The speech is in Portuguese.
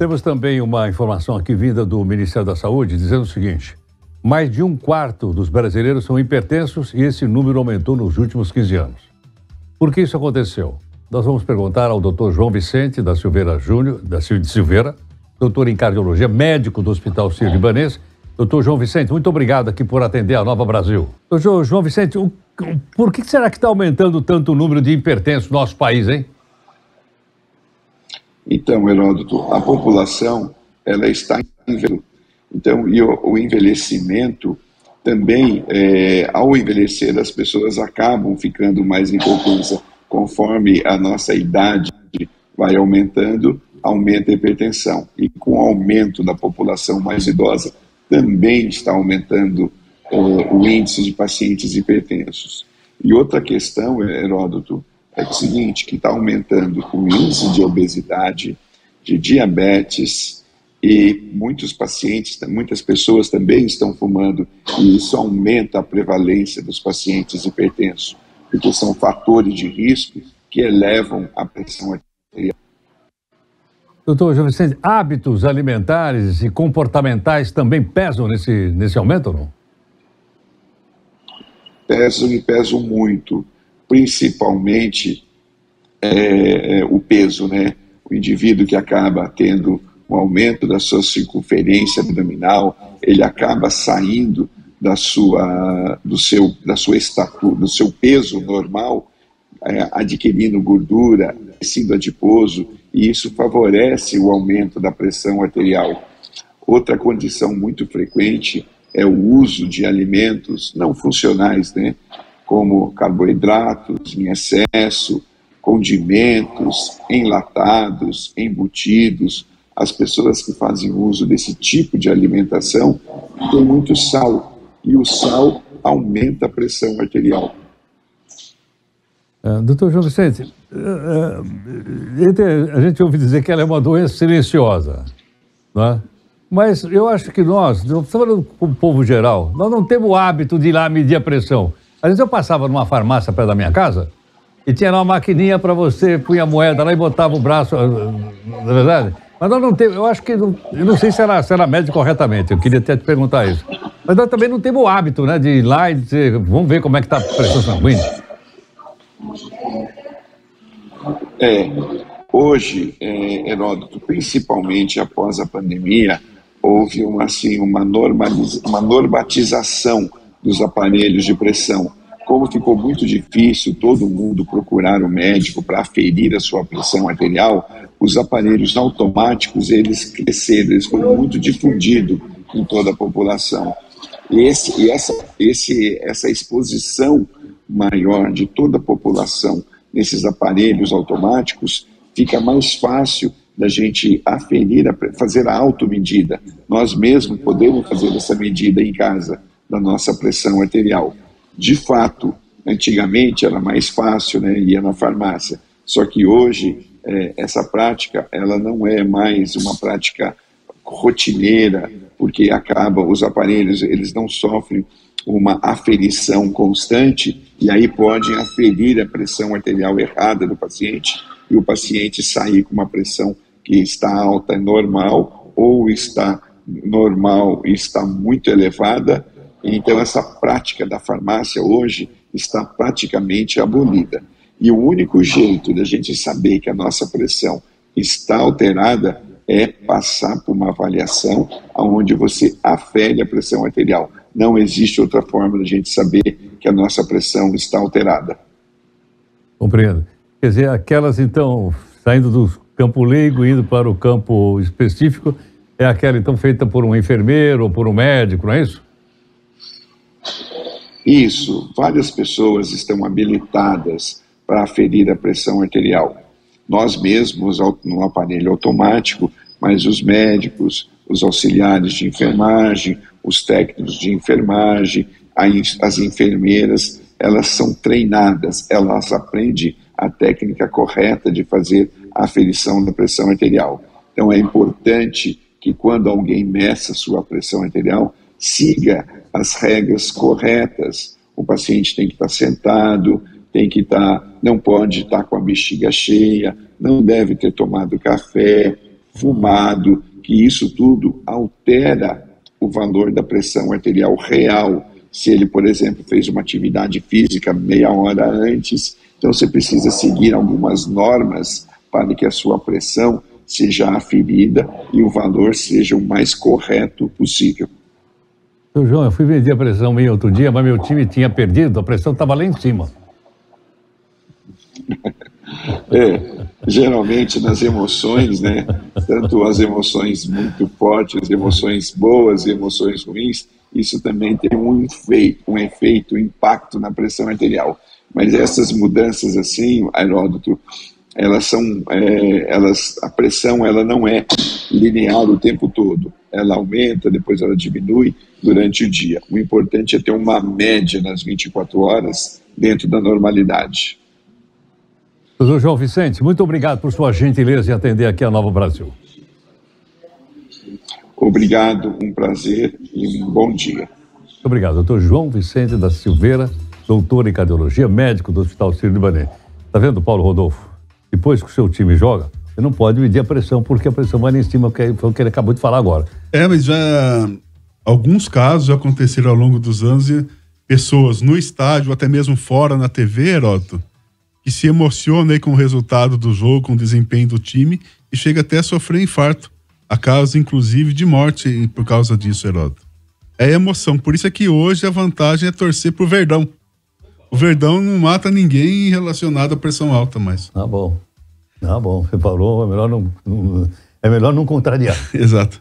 Temos também uma informação aqui vinda do Ministério da Saúde dizendo o seguinte: mais de 1/4 dos brasileiros são hipertensos e esse número aumentou nos últimos 15 anos. Por que isso aconteceu? Nós vamos perguntar ao Dr. João Vicente da Silveira Júnior, de Silveira, doutor em cardiologia, médico do Hospital Sírio-Libanês. Doutor João Vicente, muito obrigado aqui por atender a Nova Brasil. Doutor João Vicente, por que será que está aumentando tanto o número de hipertensos no nosso país, hein? Então, Heródoto, a população ela está envelhecendo. Então, e o envelhecimento também, ao envelhecer, as pessoas acabam ficando mais hipotensa. Conforme a nossa idade vai aumentando, aumenta a hipertensão. E com o aumento da população mais idosa, também está aumentando o índice de pacientes hipertensos. E outra questão, Heródoto, é o seguinte, que está aumentando o índice de obesidade, de diabetes, e muitos pacientes, muitas pessoas também estão fumando, e isso aumenta a prevalência dos pacientes hipertensos, porque são fatores de risco que elevam a pressão arterial. Doutor João Vicente, hábitos alimentares e comportamentais também pesam nesse aumento ou não? Pesam muito, principalmente o peso, né? O indivíduo que acaba tendo um aumento da sua circunferência abdominal, ele acaba saindo da sua estatura, do seu peso normal, adquirindo gordura, tecido adiposo, e isso favorece o aumento da pressão arterial. Outra condição muito frequente é o uso de alimentos não funcionais, né? Como carboidratos em excesso, condimentos, enlatados, embutidos. As pessoas que fazem uso desse tipo de alimentação têm muito sal, e o sal aumenta a pressão arterial. Doutor João Vicente, a gente ouve dizer que ela é uma doença silenciosa, não é? Mas eu acho que nós, falando com o povo geral, nós não temos o hábito de ir lá medir a pressão. Às vezes eu passava numa farmácia perto da minha casa e tinha lá uma maquininha para você, punha a moeda lá e botava o braço, não é verdade? Mas nós não temos, eu acho que, eu não sei se ela mede corretamente, eu queria até te perguntar isso. Mas nós também não temos o hábito, né, de ir lá e dizer, vamos ver como é que está a pressão sanguínea. Hoje, Heródoto, principalmente após a pandemia, houve uma normatização dos aparelhos de pressão. Como ficou muito difícil todo mundo procurar o médico para aferir a sua pressão arterial, os aparelhos automáticos, eles cresceram, eles foram muito difundidos em toda a população. Essa exposição maior de toda a população nesses aparelhos automáticos, fica mais fácil da gente aferir, fazer a automedida. Nós mesmos podemos fazer essa medida em casa da nossa pressão arterial. De fato, antigamente era mais fácil, né, ia na farmácia. Só que hoje, essa prática, ela não é mais uma prática rotineira, porque os aparelhos, eles não sofrem uma aferição constante, e aí podem aferir a pressão arterial errada do paciente, e o paciente sair com uma pressão que está alta e normal, ou está normal e está muito elevada. Então essa prática da farmácia hoje está praticamente abolida. E o único jeito da gente saber que a nossa pressão está alterada é passar por uma avaliação onde você afere a pressão arterial. Não existe outra forma de a gente saber que a nossa pressão está alterada. Compreendo. Quer dizer, aquelas, então, saindo do campo leigo, indo para o campo específico, é aquela, então, feita por um enfermeiro ou por um médico, não é isso? Isso. Várias pessoas estão habilitadas para aferir a pressão arterial. Nós mesmos, no aparelho automático, mas os médicos, os auxiliares de enfermagem, os técnicos de enfermagem, as enfermeiras, elas são treinadas, elas aprendem a técnica correta de fazer a aferição da pressão arterial. Então é importante que quando alguém meça sua pressão arterial, siga as regras corretas. O paciente tem que estar sentado, não pode estar com a bexiga cheia, não deve ter tomado café, fumado, que isso tudo altera o valor da pressão arterial real. Se ele, por exemplo, fez uma atividade física meia hora antes, então você precisa seguir algumas normas para que a sua pressão seja aferida e o valor seja o mais correto possível. Seu João, eu fui medir a pressão minha outro dia, mas meu time tinha perdido, a pressão estava lá em cima. Geralmente nas emoções, né, tanto as emoções muito fortes, emoções boas e emoções ruins, isso também tem um efeito, um impacto na pressão arterial. Mas essas mudanças assim, Heródoto, a pressão ela não é linear o tempo todo. Ela aumenta, depois ela diminui durante o dia. O importante é ter uma média nas 24 horas dentro da normalidade. Doutor João Vicente, muito obrigado por sua gentileza em atender aqui a Nova Brasil. Obrigado, um prazer e um bom dia. Muito obrigado, doutor João Vicente da Silveira, doutor em cardiologia, médico do Hospital Sírio-Libanês. Tá vendo, Paulo Rodolfo? Depois que o seu time joga, você não pode medir a pressão, porque a pressão vai lá em cima, que foi o que ele acabou de falar agora. Mas já alguns casos já aconteceram ao longo dos anos e pessoas no estádio, ou até mesmo fora na TV, Heródoto, que se emocionam aí com o resultado do jogo, com o desempenho do time e chega até a sofrer infarto. A causa, inclusive, de morte por causa disso, Heródoto. É emoção. Por isso é que hoje a vantagem é torcer pro Verdão. O Verdão não mata ninguém relacionado à pressão alta mais. Tá bom. Você falou, é melhor não contrariar. Exato.